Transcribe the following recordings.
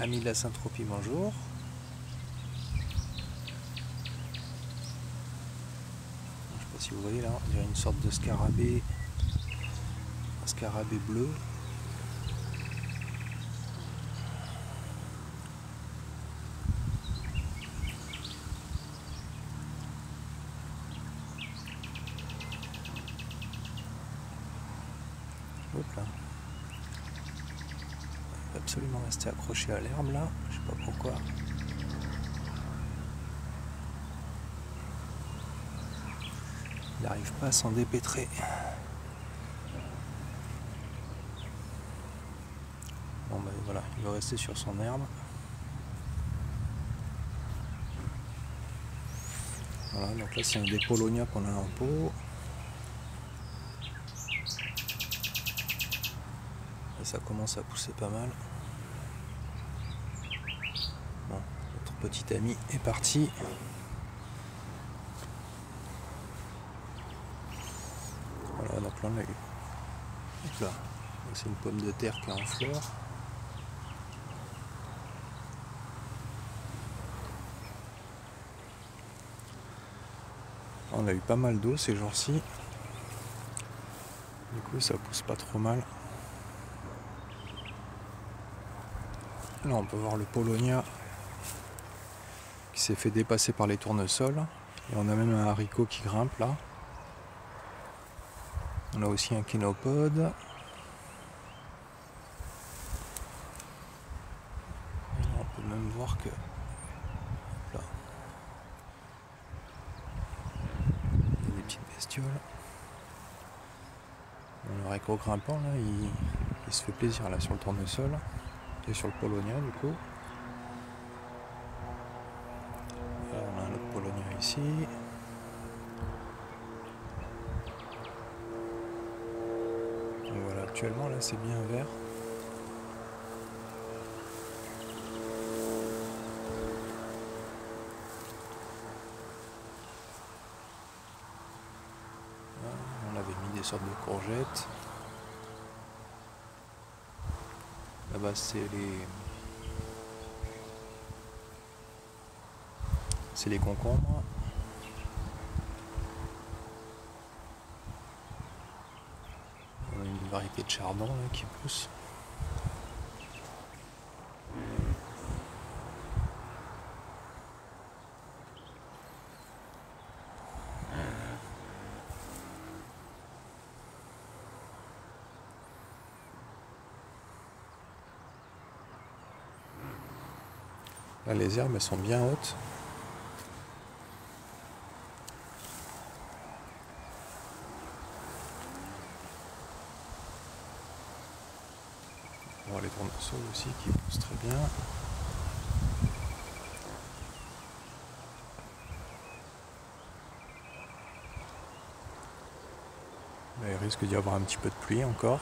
Amis de la Saint-Tropez, bonjour. Je ne sais pas si vous voyez là, il y a une sorte de scarabée, un scarabée bleu. Hop là. Il faut absolument rester accroché à l'herbe là, je sais pas pourquoi. Il n'arrive pas à s'en dépêtrer. Bon ben voilà, il va rester sur son herbe. Voilà, donc là c'est un des Paulownia qu'on a en pot. Et ça commence à pousser pas mal. Bon, notre petit ami est parti. Voilà, donc là on a eu. Hop là, c'est une pomme de terre qui est en fleurs. On a eu pas mal d'eau ces jours-ci. Du coup ça pousse pas trop mal. Là on peut voir le Paulownia qui s'est fait dépasser par les tournesols. Et on a même un haricot qui grimpe là. On a aussi un kénopode. Et là, on peut même voir que là, il y a des petites bestioles. Bon, le haricot grimpant là, il se fait plaisir là sur le tournesol et sur le Paulownia du coup. Là, on a un autre Paulownia ici. Donc voilà, actuellement là c'est bien vert. On avait mis des sortes de courgettes. Là-bas c'est les concombres. On a une variété de chardon là, qui pousse. Là les herbes elles sont bien hautes. On voit les tournesols aussi qui poussent très bien. Là, il risque d'y avoir un petit peu de pluie encore.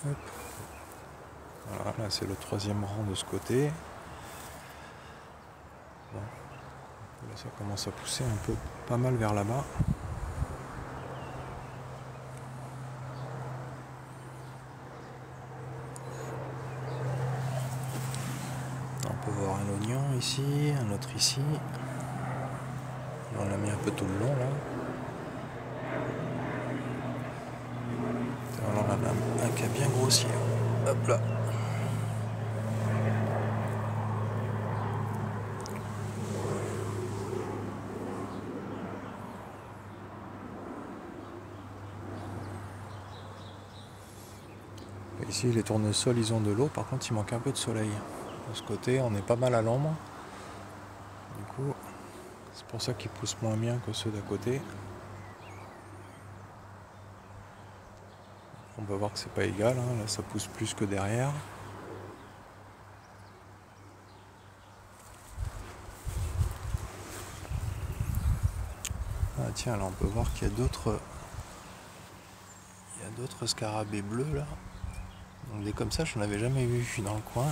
Hop. Voilà, là c'est le troisième rang de ce côté. Bon. Là ça commence à pousser un peu pas mal vers là-bas. On peut voir un oignon ici, un autre ici. On l'a mis un peu tout le long là. Alors on a un qui a bien grossi. Hop là. Ici les tournesols ils ont de l'eau, par contre il manque un peu de soleil. De ce côté on est pas mal à l'ombre. Du coup c'est pour ça qu'ils poussent moins bien que ceux d'à côté. On va voir que c'est pas égal, hein. Là ça pousse plus que derrière. Ah tiens, là on peut voir qu'il y a d'autres scarabées bleus là. Donc des comme ça, je n'en avais jamais vu dans le coin.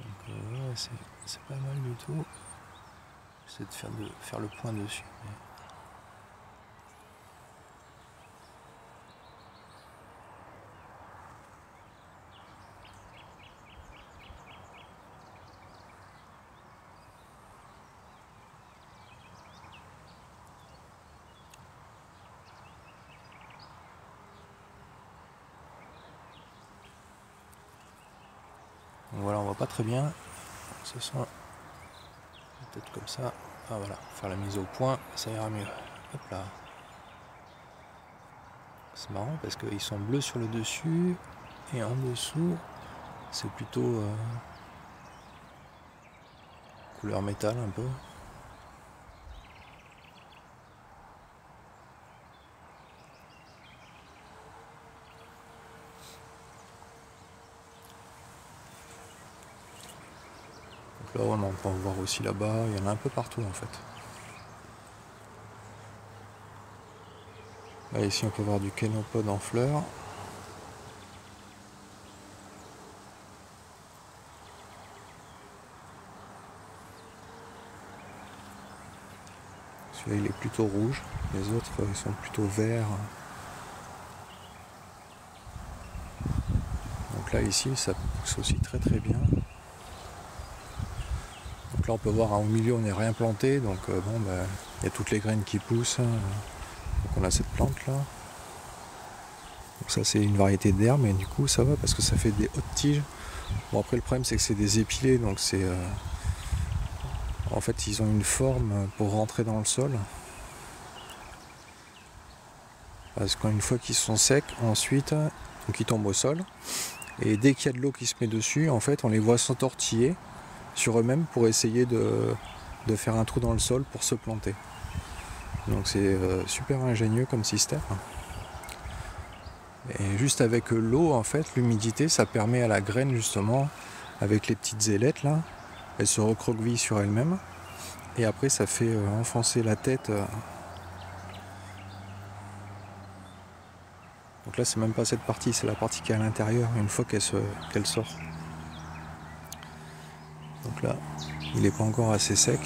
Donc c'est pas mal du tout. J'essaie de faire le point dessus. Donc voilà, on voit pas très bien. Ce sera peut-être comme ça. Ah voilà, faire la mise au point, ça ira mieux. Hop là. C'est marrant parce qu'ils sont bleus sur le dessus et en dessous c'est plutôt couleur métal un peu. Donc là on peut en voir aussi là-bas, il y en a un peu partout en fait. Là ici on peut voir du kénopode en fleurs. Celui-là il est plutôt rouge, les autres ils sont plutôt verts. Donc là ici ça pousse aussi très bien. Donc là on peut voir au milieu on n'est rien planté, donc bon bah il y a toutes les graines qui poussent. Donc on a cette plante là. Donc ça c'est une variété d'herbe, mais du coup ça va parce que ça fait des hautes tiges. Bon après le problème c'est que c'est des épilés, donc c'est en fait ils ont une forme pour rentrer dans le sol. Parce qu'une fois qu'ils sont secs, ensuite donc ils tombent au sol. Et dès qu'il y a de l'eau qui se met dessus, en fait on les voit s'entortiller sur eux-mêmes pour essayer de faire un trou dans le sol pour se planter. Donc c'est super ingénieux comme système. Et juste avec l'eau, en fait, l'humidité, ça permet à la graine justement, avec les petites ailettes là, elle se recroqueville sur elle-même. Et après ça fait enfoncer la tête. Donc là c'est même pas cette partie, c'est la partie qui est à l'intérieur, une fois qu'elle sort. Donc là, il n'est pas encore assez sec.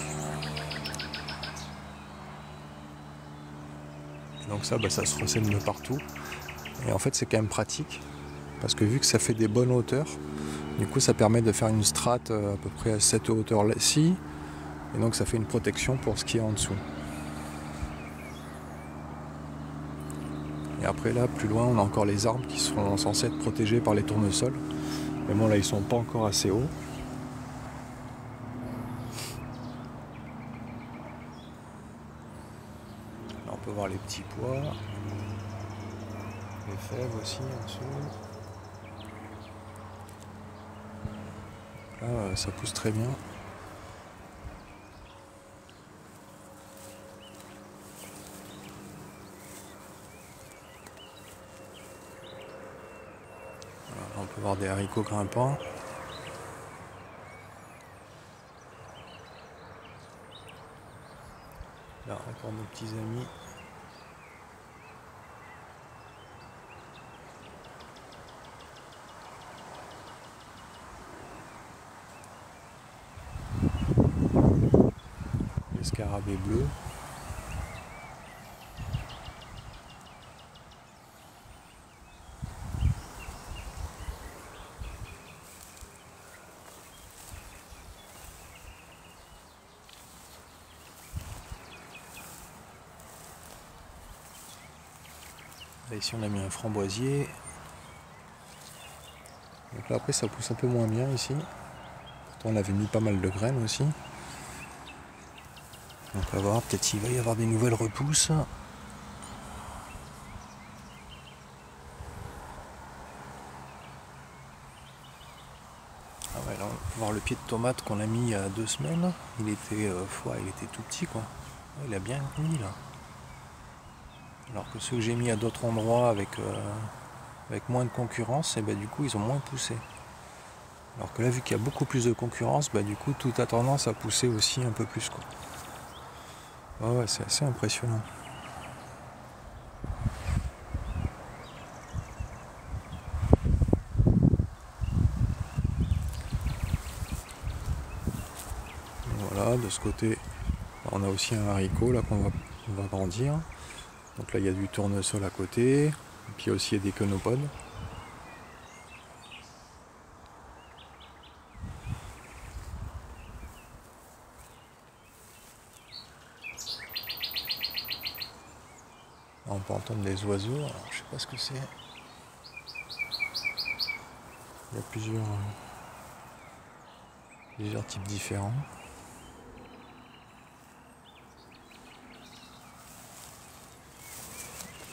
Et donc ça, ça se ressème de partout. Et en fait c'est quand même pratique, parce que vu que ça fait des bonnes hauteurs, du coup ça permet de faire une strate à peu près à cette hauteur-ci, et donc ça fait une protection pour ce qui est en dessous. Et après là, plus loin, on a encore les arbres qui seront censés être protégés par les tournesols. Mais bon là ils sont pas encore assez hauts. Là on peut voir les petits pois, les fèves aussi en dessous. Là ça pousse très bien. Voilà, on peut voir des haricots grimpants. Là encore nos petits amis. Les scarabées bleus. Là ici on a mis un framboisier. Donc là après ça pousse un peu moins bien ici. Pourtant on avait mis pas mal de graines aussi. Donc on va voir, peut-être s'il va y avoir des nouvelles repousses. Ah ouais, là on peut voir le pied de tomate qu'on a mis il y a 2 semaines. Il était il était tout petit quoi. Il a bien mis là. Alors que ceux que j'ai mis à d'autres endroits avec moins de concurrence, et du coup ils ont moins poussé. Alors que là, vu qu'il y a beaucoup plus de concurrence, bah, du coup, tout a tendance à pousser aussi un peu plus, quoi. Ah ouais, c'est assez impressionnant. Voilà, de ce côté, on a aussi un haricot là on va grandir. Donc là, il y a du tournesol à côté, et puis aussi il y a des quenopodes. On peut entendre les oiseaux, alors, je sais pas ce que c'est. Il y a plusieurs types différents.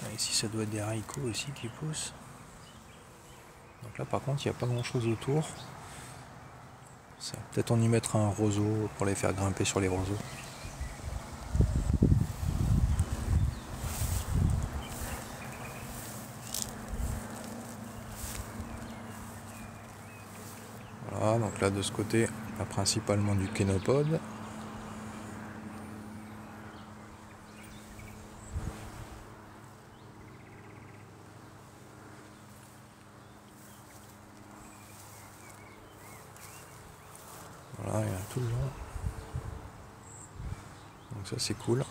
Ah, ici, ça doit être des haricots aussi qui poussent. Donc là, par contre, il n'y a pas grand chose autour. Peut-être on y mettra un roseau pour les faire grimper sur les roseaux. Voilà, donc là de ce côté, on a principalement du kénopode. Voilà, il y en a tout le long. Donc ça c'est cool.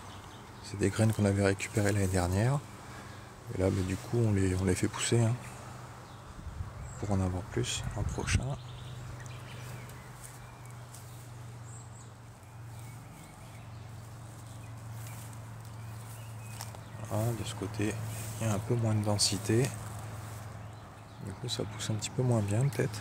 C'est des graines qu'on avait récupérées l'année dernière. Et là, bah, du coup, on les fait pousser hein, pour en avoir plus l'an prochain. Voilà, de ce côté, il y a un peu moins de densité. Du coup, ça pousse un petit peu moins bien peut-être.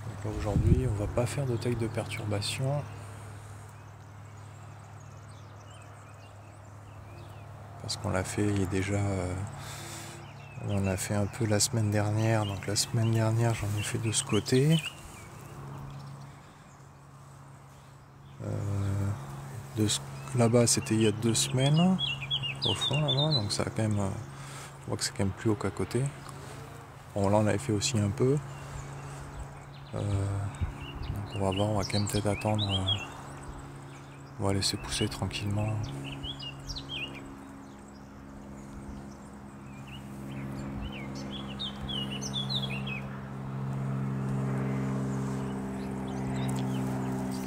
Donc là, aujourd'hui, on va pas faire de taille de perturbation. Parce qu'on l'a fait il y a déjà... on a fait un peu la semaine dernière. Donc la semaine dernière, j'en ai fait de ce côté. Là-bas, c'était il y a 2 semaines. Au fond, là-bas. Donc ça a quand même... on voit que c'est quand même plus haut qu'à côté. Bon, là, on avait fait aussi un peu. Donc on va voir, on va quand même peut-être attendre. On va laisser pousser tranquillement.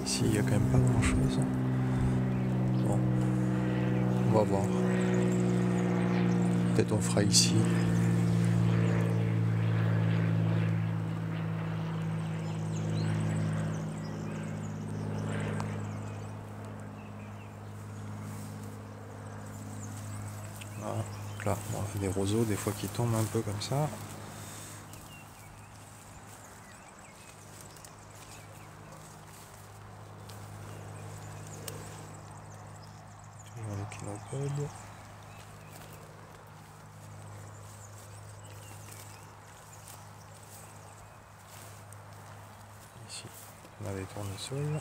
Ici, il n'y a quand même pas grand-chose. Bon, on va voir. Peut-être on fera ici. Voilà. Donc là, on fait des roseaux des fois qui tombent un peu comme ça. Toujours le kénopode. Ici, on a des tournesols.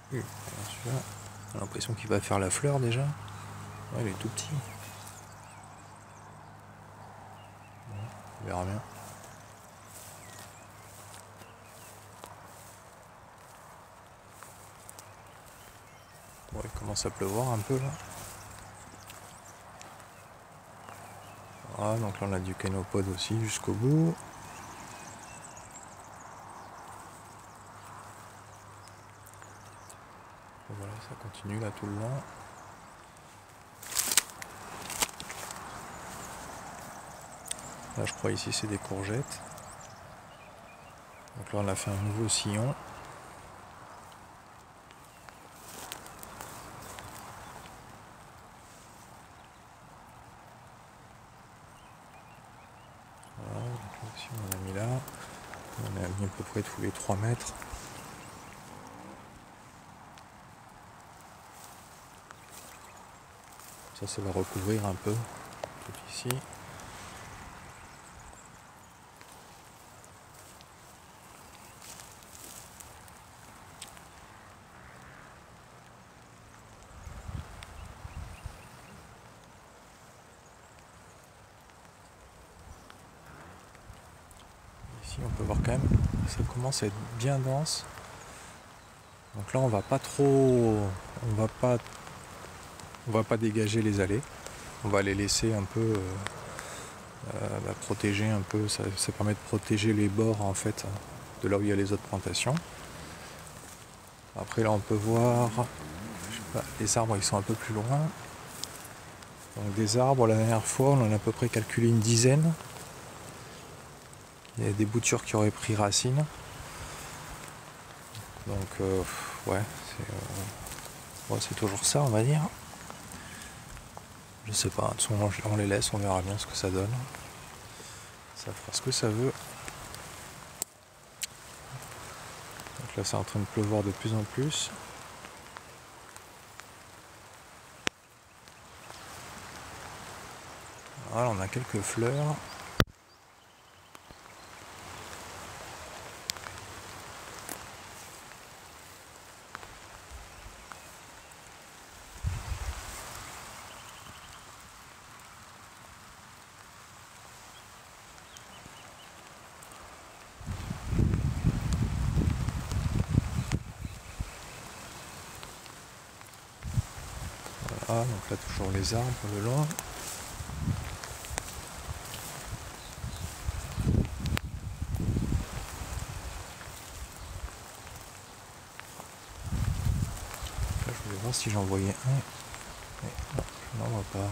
Celui-là, on a l'impression qu'il va faire la fleur déjà. Ouais, il est tout petit. Bon, on verra bien. Bon, il commence à pleuvoir un peu là. Voilà, donc là on a du kénopode aussi jusqu'au bout. Et voilà, ça continue là tout le long. Là je crois ici c'est des courgettes. Donc là on a fait un nouveau sillon. Voilà, donc là aussi on a mis là. On a mis à peu près tous les 3 mètres. Ça va recouvrir un peu tout ici. ici on peut voir quand même, ça commence à être bien dense. Donc là on va pas trop, on va pas dégager les allées, on va les laisser un peu protéger un peu, ça permet de protéger les bords en fait de là où il y a les autres plantations. Après là on peut voir, je sais pas, les arbres ils sont un peu plus loin. Donc des arbres, la dernière fois on en a à peu près calculé une dizaine. Il y a des boutures qui auraient pris racine. Donc ouais, c'est toujours ça on va dire. Je sais pas, de toute façon on les laisse, on verra bien ce que ça donne. Ça fera ce que ça veut. Donc là c'est en train de pleuvoir de plus en plus. Voilà, on a quelques fleurs. Voilà, donc là toujours les arbres le long. Là je voulais voir si j'en voyais un. Mais non, je n'en vois pas.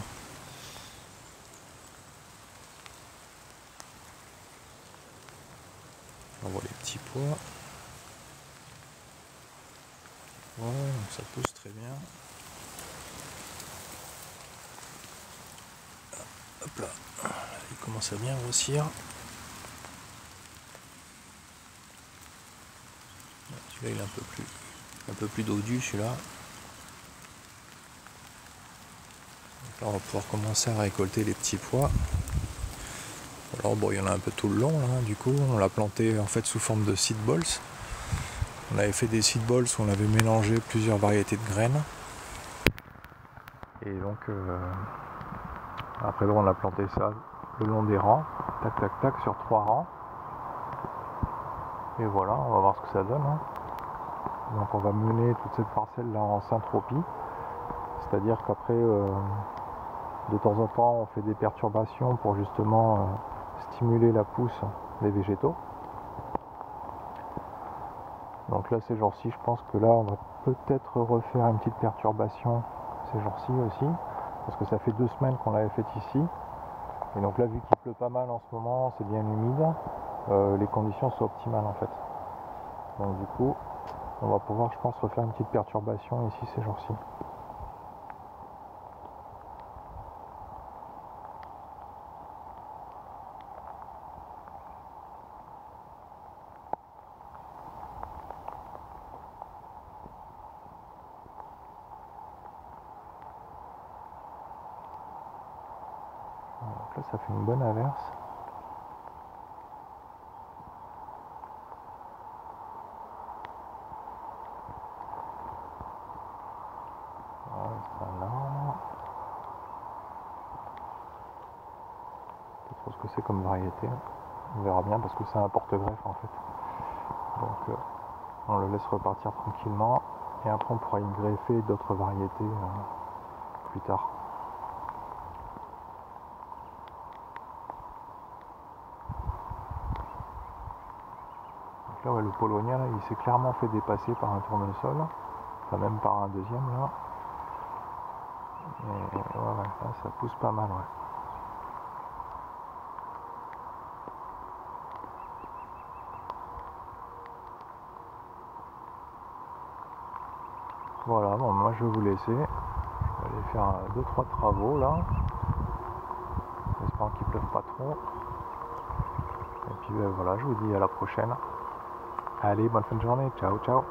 On voit les petits pois. Ouais, donc ça pousse très bien. Hop là, il commence à bien grossir. Celui-là il est un peu plus dodu celui-là. Là on va pouvoir commencer à récolter les petits pois. Alors bon, il y en a un peu tout le long là, du coup on l'a planté en fait sous forme de seed balls. On avait fait des seed balls où on avait mélangé plusieurs variétés de graines. Et donc après bon, on a planté ça le long des rangs, tac tac tac sur 3 rangs. Et voilà, on va voir ce que ça donne. Hein. Donc on va mener toute cette parcelle là en syntropie. C'est-à-dire qu'après de temps en temps on fait des perturbations pour justement stimuler la pousse des végétaux. Donc là ces jours-ci je pense que là on va peut-être refaire une petite perturbation ces jours-ci aussi, parce que ça fait 2 semaines qu'on l'avait fait ici. Et donc là vu qu'il pleut pas mal en ce moment, c'est bien humide, les conditions sont optimales en fait. Donc du coup on va pouvoir je pense refaire une petite perturbation ici ces jours-ci. Donc là ça fait une bonne averse. Voilà, c'est un arbre. Je sais pas trop ce que c'est comme variété. On verra bien parce que c'est un porte-greffe en fait. Donc on le laisse repartir tranquillement et après on pourra y greffer d'autres variétés plus tard. Donc là ouais, le Polonia là, il s'est clairement fait dépasser par un tournesol, enfin même par un deuxième là. Et ouais, là, ça pousse pas mal ouais. Voilà, bon moi je vais vous laisser. Je vais aller faire 2-3 travaux là. J'espère qu'il ne pleuve pas trop. Et puis voilà, je vous dis à la prochaine. Allez, bonne fin de journée, ciao ciao.